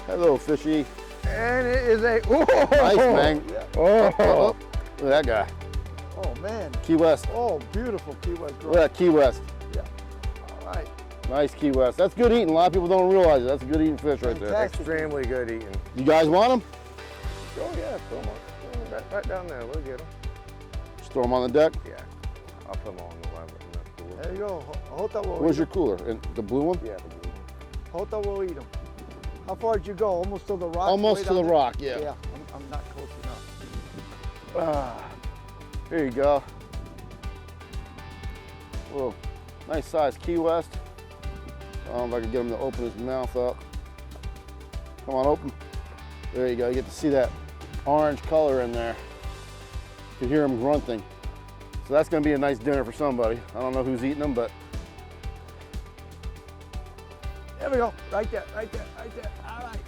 Hello, fishy. And it is a, oh, Nice, man. oh, Look at that guy. oh man. Key West. Oh, beautiful Key West. Look at that Key West. Yeah. All right. Nice Key West. That's good eating. A lot of people don't realize it. That's a good eating fish right there. Fantastic. Extremely good eating. You guys want them? Oh yeah, throw them on. Right down there, we'll get them. Just throw them on the deck. Yeah, I'll put them on the cooler. There you go. Hota will Where's eat your cooler? In the blue one? Yeah, the blue. Hota will eat them. How far did you go? Almost to the rock? Almost way to down the there? rock, yeah. Yeah, I'm not close enough. Here you go. Whoa, nice size Key West. I don't know if I can get him to open his mouth up. Come on, open. There you go. You get to see that orange color in there. You can hear him grunting. So that's going to be a nice dinner for somebody. I don't know who's eating them, but There we go. Right there, right there, right there. All right.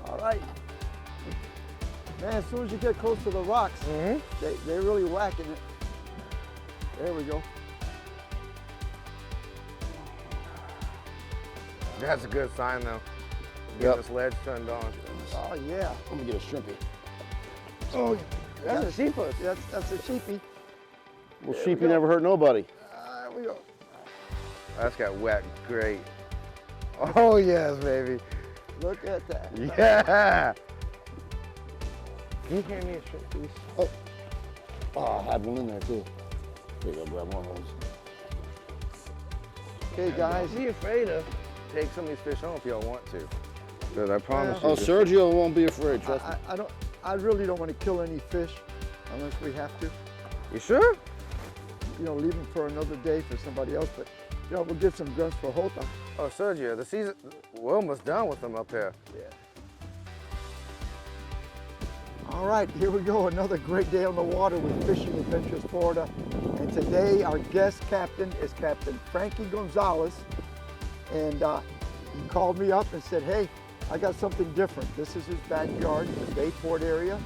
All right. Man, as soon as you get close to the rocks, they're really whacking it. There we go. That's a good sign though. Yep. Getting this ledge turned on. Oh yeah. I'm going to get a shrimpy. Oh, That's a sheepus. That's a sheepy. Well, sheepy never hurt nobody. There we go. That's got wet great. Oh yes, baby. Look at that. Yeah. Can you hand me a shrimp, please? Oh, I had one in there too. There you go, grab one of those. Okay, guys. Be afraid to take some of these fish home if y'all want to. Because I promise you. Oh, Sergio won't be afraid, trust me. I really don't want to kill any fish unless we have to. You sure? You know, leave them for another day for somebody else. But you know, we'll give some grunts for Hota. Oh, Sergio, the season, we're almost done with them up here. Yeah. All right, here we go. Another great day on the water with Fishing Adventures Florida. And today our guest captain is Captain Frankie Gonzalez. And he called me up and said, hey, I got something different. This is his backyard, the Bayport area.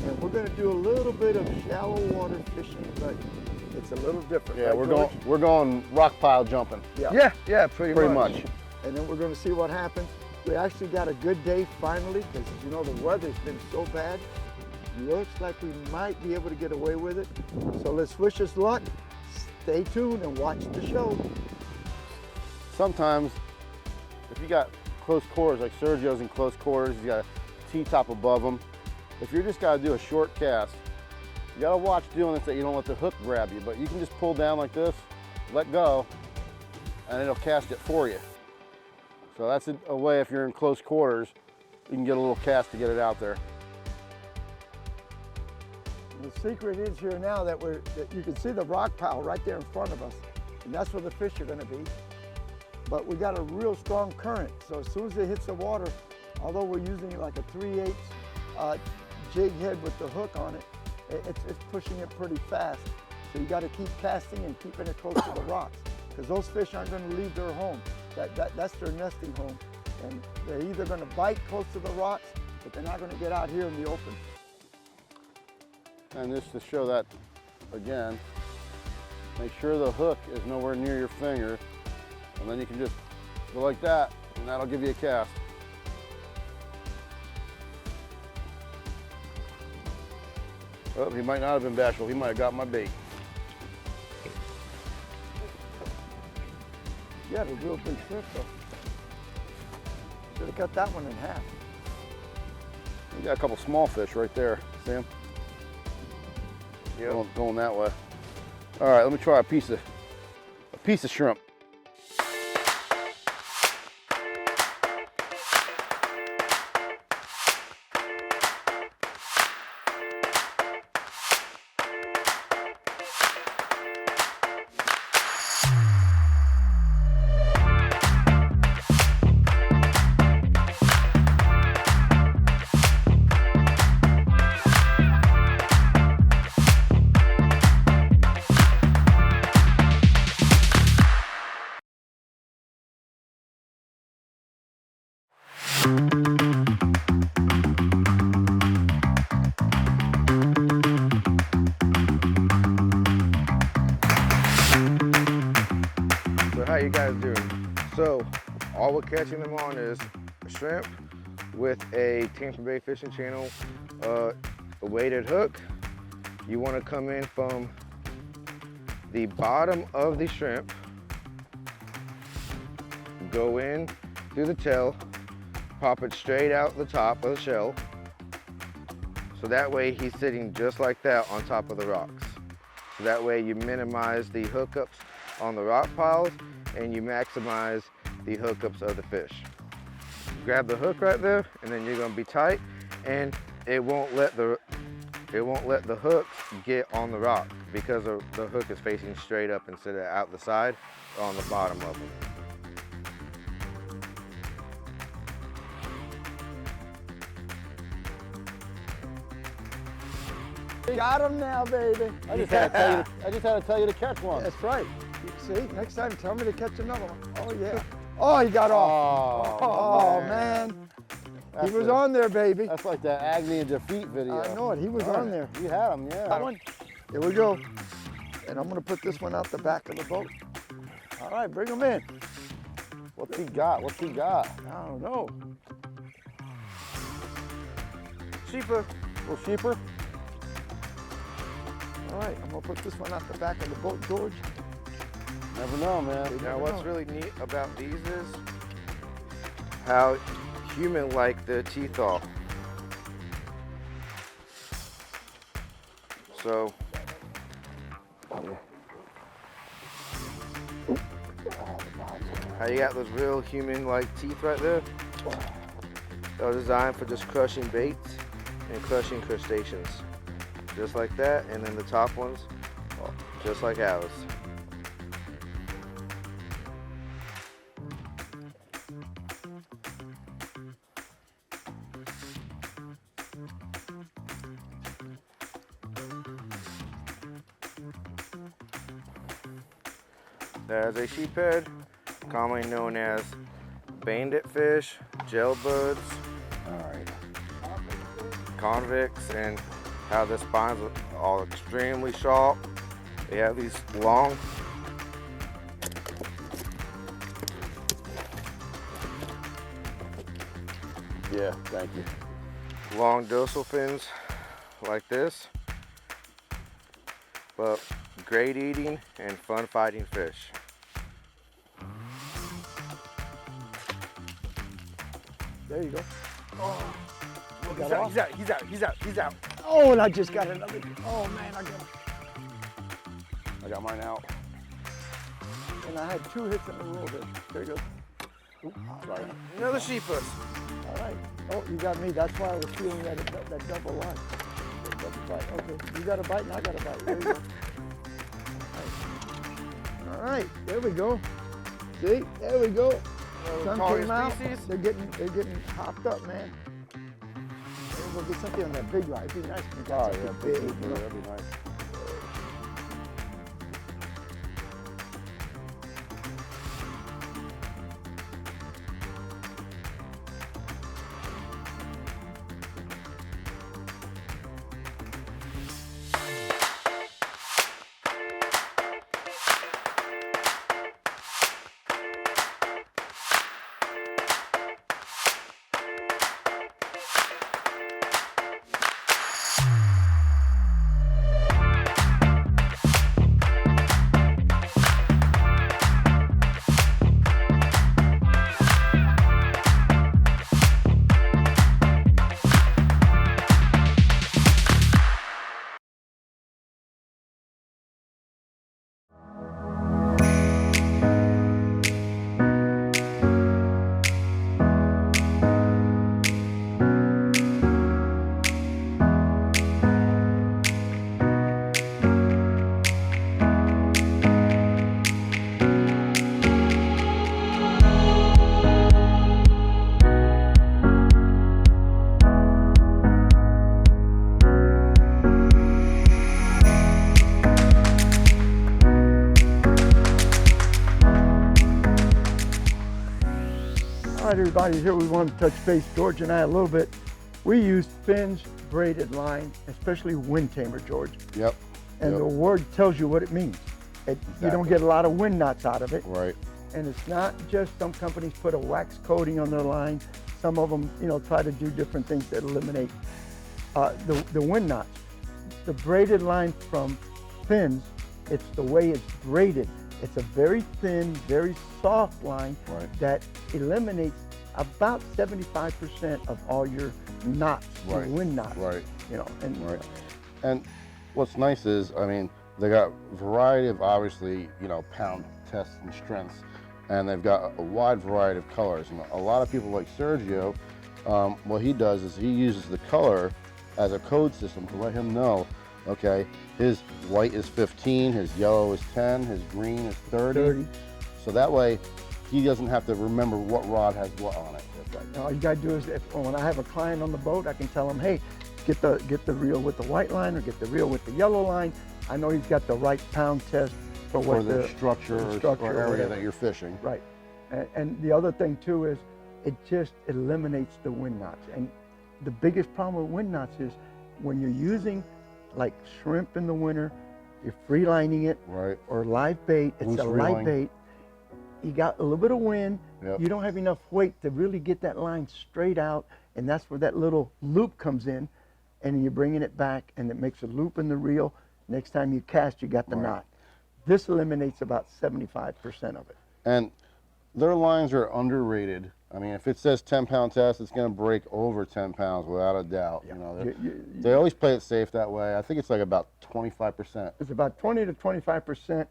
And we're gonna do a little bit of shallow water fishing, but it's a little different. Yeah, right, we're going rock pile jumping. Yeah, pretty much. And then we're going to see what happens. We actually got a good day finally, because you know the weather's been so bad. Looks like we might be able to get away with it. So let's wish us luck. Stay tuned and watch the show. Sometimes, if you got close quarters, like Sergio's in close quarters, he's got a T-top above him. If you're just got to do a short cast, you got to watch doing this that you don't let the hook grab you, but you can just pull down like this, let go, and it'll cast it for you. So that's a way if you're in close quarters, you can get a little cast to get it out there. The secret is here now that you can see the rock pile right there in front of us, and that's where the fish are going to be. But we got a real strong current, so as soon as it hits the water, although we're using like a 3/8 jig head with the hook on it, it's pushing it pretty fast. So you got to keep casting and keeping it close to the rocks, because those fish aren't going to leave their home. That's their nesting home, and they're either going to bite close to the rocks, but they're not going to get out here in the open. And just to show that again, make sure the hook is nowhere near your finger, and then you can just go like that, and that'll give you a cast. Oh, he might not have been bashful. He might have got my bait. Yeah, the real big fish though. Should have cut that one in half. You got a couple small fish right there, Sam. Yeah. Going that way. All right, let me try a piece of shrimp. So how you guys doing? So all we're catching them on is shrimp, with a Tampa Bay Fishing Channel a weighted hook. You want to come in from the bottom of the shrimp, go in through the tail, pop it straight out the top of the shell. So that way he's sitting just like that on top of the rocks. So that way you minimize the hookups on the rock piles and you maximize the hookups of the fish. Grab the hook right there, and then you're gonna be tight, and it won't let the hooks get on the rock because the hook is facing straight up instead of out the side or on the bottom of them. Got him now, baby. I just had to tell you to catch one. That's right. You see, next time tell me to catch another one. Oh yeah. Oh, he got off. Oh man. He was on there, baby. That's like that agony and defeat video. I know it. He was on there. You had him, yeah. That one. Here we go. And I'm gonna put this one out the back of the boat. All right, bring him in. What's he got? What's he got? I don't know. Sheeper. Little sheeper? All right, I'm gonna put this one out the back of the boat, George. Never know, man. Now what's really neat about these is how human-like the teeth are. So, how you got those real human-like teeth right there? They're designed for just crushing baits and crushing crustaceans. Just like that, and then the top ones, just like ours. There's a sheephead, commonly known as bandit fish, jailbirds, convicts, and how the spines are extremely sharp. They have these long, Yeah, thank you. long dorsal fins like this, but great eating and fun fighting fish. There you go. Oh, He's out. oh, and I just got another. Oh man, I got him. I got mine out. And I had 2 hits in a row there. There you go. Oop, sorry. Another sheepus. All right. Oh, you got me. That's why I was feeling that double line. That double bite. Okay. You got a bite and I got a bite. There you go. All right. There we go. See? There we go. Sun came out. They're getting hopped up, man. Maybe we'll get something on that big rod. It'd be nice if we got something big. You know? That'd be nice. All right, everybody, here we want to touch base, George and I, a little bit. We use fins, braided line, especially wind tamer, George. Yep. And the word tells you what it means. You don't get a lot of wind knots out of it. Right. And it's not just some companies put a wax coating on their line. some of them, you know, try to do different things that eliminate the wind knots. The braided line from fins, it's the way it's braided. It's a very thin, very soft line that eliminates about 75% of all your knots, your wind knots. You know, and what's nice is, I mean, they got a variety of, obviously, you know, pound tests and strengths, and they've got a wide variety of colors. And a lot of people like Sergio, what he does is he uses the color as a code system to let him know, okay, his white is 15, his yellow is 10, his green is 30. So that way, he doesn't have to remember what rod has what on it. All you gotta do is, when I have a client on the boat, I can tell him, hey, get the reel with the white line or get the reel with the yellow line. I know he's got the right pound test for what the structure or area that you're fishing. Right. And the other thing too is it just eliminates the wind knots. And the biggest problem with wind knots is when you're using like shrimp in the winter, you're free lining it, or live bait, it's a live bait. You got a little bit of wind, you don't have enough weight to really get that line straight out, and that's where that little loop comes in, and you're bringing it back, and it makes a loop in the reel. Next time you cast, you got the knot. This eliminates about 75% of it. And their lines are underrated. I mean, if it says 10-pound test, it's going to break over 10 pounds without a doubt. You know, they always play it safe that way. I think it's like about 25%. It's about 20 to 25%.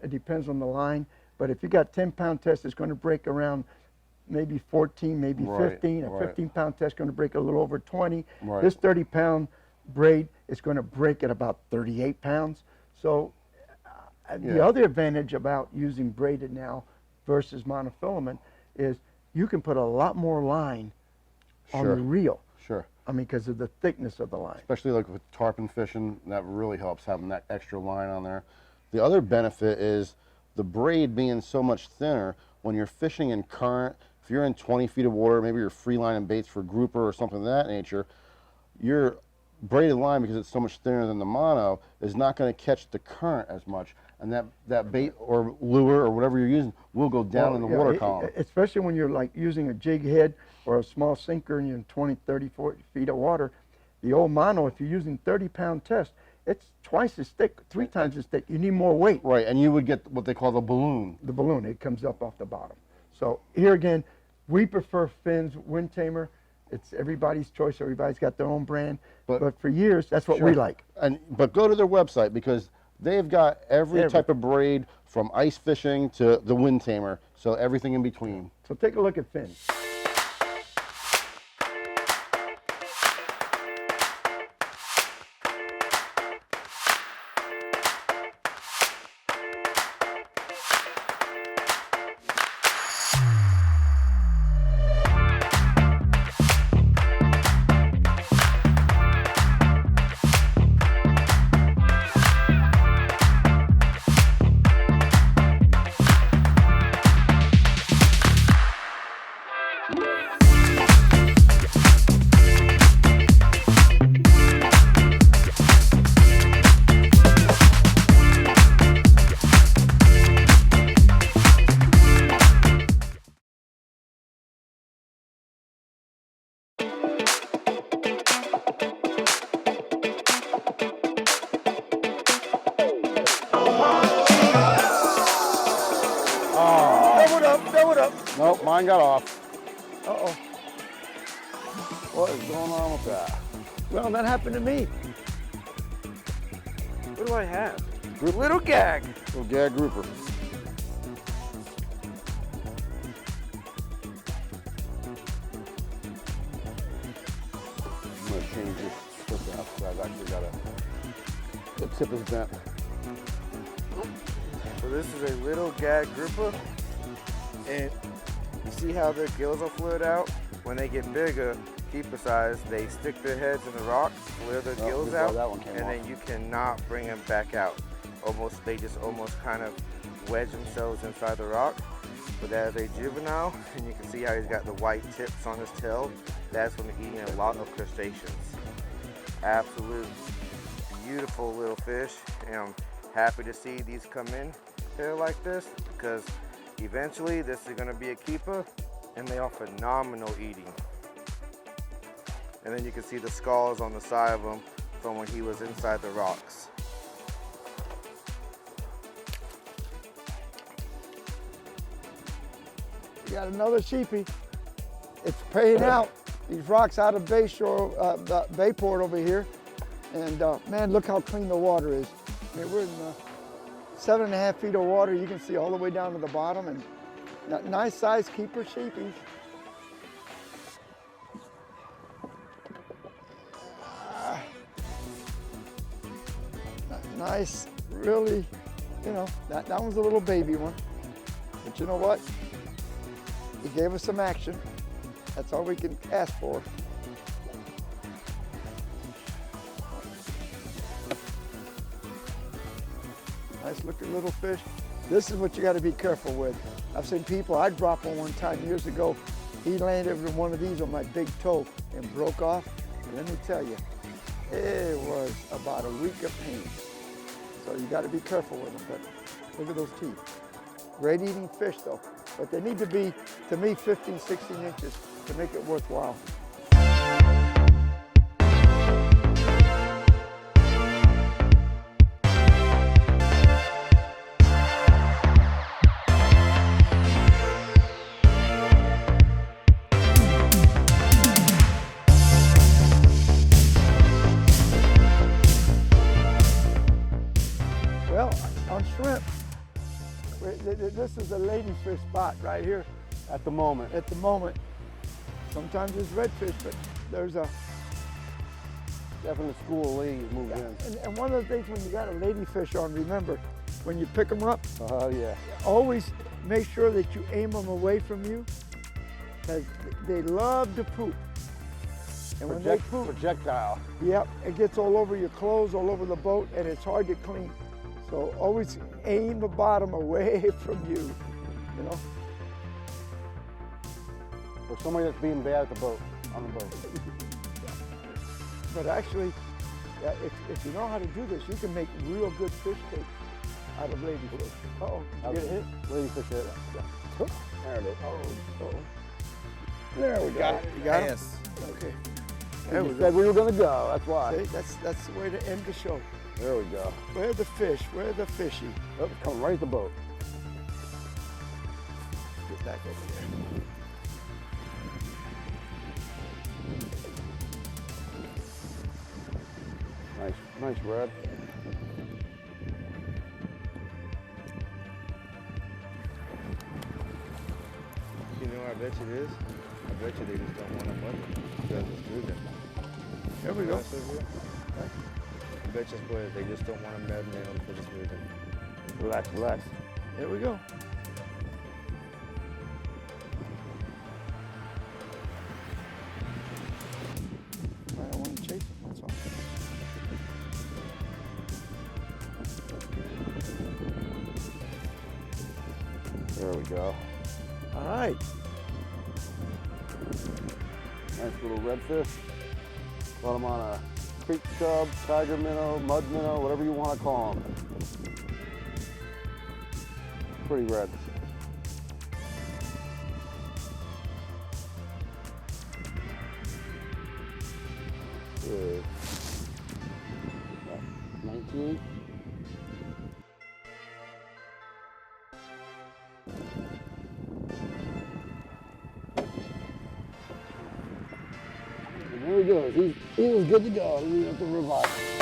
It depends on the line. But if you got 10-pound test, it's going to break around maybe 14, maybe 15. A 15-pound test is going to break a little over 20. This 30-pound braid is going to break at about 38 pounds. So the other advantage about using braided now versus monofilament is you can put a lot more line on the reel. I mean, because of the thickness of the line. Especially like with tarpon fishing, that really helps having that extra line on there. The other benefit is the braid being so much thinner when you're fishing in current. If you're in 20 feet of water, maybe you're free lining baits for grouper or something of that nature, your braided line, because it's so much thinner than the mono, is not going to catch the current as much, and that bait or lure or whatever you're using will go down in the water column. Especially when you're like using a jig head or a small sinker and you're in 20, 30, 40 feet of water. The old mono, if you're using 30-pound test, it's twice as thick, 3 times as thick. You need more weight. Right, and you would get what they call the balloon. The balloon, it comes up off the bottom. So here again, we prefer Finn's Wind Tamer. It's everybody's choice. Everybody's got their own brand. But for years, that's what we like. But go to their website, because they've got every type of braid from ice fishing to the Wind Tamer, so everything in between. So take a look at Finn. Nope, mine got off. Uh-oh. What is going on with that? Well, that happened to me. What do I have? Little gag. Little gag grouper. I'm going to change this tip out because I've actually got the tip is bent. So this is a little gag grouper, and you see how the gills are fluid out? When they get bigger, keeper size, they stick their heads in the rock, flare their gills out, and then you cannot bring them back out. They just almost kind of wedge themselves inside the rock. But as a juvenile, and you can see how he's got the white tips on his tail, that's when they're eating a lot of crustaceans. Absolute beautiful little fish, and I'm happy to see these come in here like this, because eventually this is going to be a keeper, and they are phenomenal eating. And then you can see the scars on the side of them from when he was inside the rocks. We got another sheepy. It's paying out. These rocks out of Bayport over here. And man, look how clean the water is. I mean, we're in 7.5 feet of water. You can see all the way down to the bottom, and nice sized keeper sheepies. Nice, really, you know, that one's a little baby one. But you know what? He gave us some action. That's all we can ask for. Nice looking little fish. This is what you got to be careful with. I've seen people, I dropped one time years ago. He landed with one of these on my big toe and broke off. And let me tell you, it was about a week of pain. So you got to be careful with them, but look at those teeth. Great eating fish though, but they need to be, to me, 15, 16 inches to make it worthwhile. Well, on shrimp, this is a ladyfish spot right here. At the moment. At the moment. Sometimes there's redfish, but there's a Definitely school of ladies moved in. And one of the things when you got a ladyfish on, remember, when you pick them up, Oh yeah. always make sure that you aim them away from you, because they love to poop. And when they poop, Projectile. yep, it gets all over your clothes, all over the boat, and it's hard to clean. So always aim the bottom away from you, you know? Or somebody that's being bad at the boat, on the boat. But actually, if you know how to do this, you can make real good fish cakes out of ladyfish. Uh-oh, you get a hit? Ladyfish hit. There it is. Oh, There we go. You got it? Yes. Okay. There we said we were gonna go, that's why. See, that's the way to end the show. There we go. Where the fish? Where the fishy? Oh, it's coming right at the boat. Get back over there. Nice red. You know what I bet you it is? I bet you they just don't want to mud it because it's moving. There we go. I bet you it's they just don't want to mud it because it's moving. Relax, relax. There we go. I don't want to chase them, that's all. There we go. All right. Nice little redfish. Caught them on a creek chub, tiger minnow, mud minnow, whatever you want to call them. Pretty red. Good. 19. And there he goes. He's good to go. We have to revive him.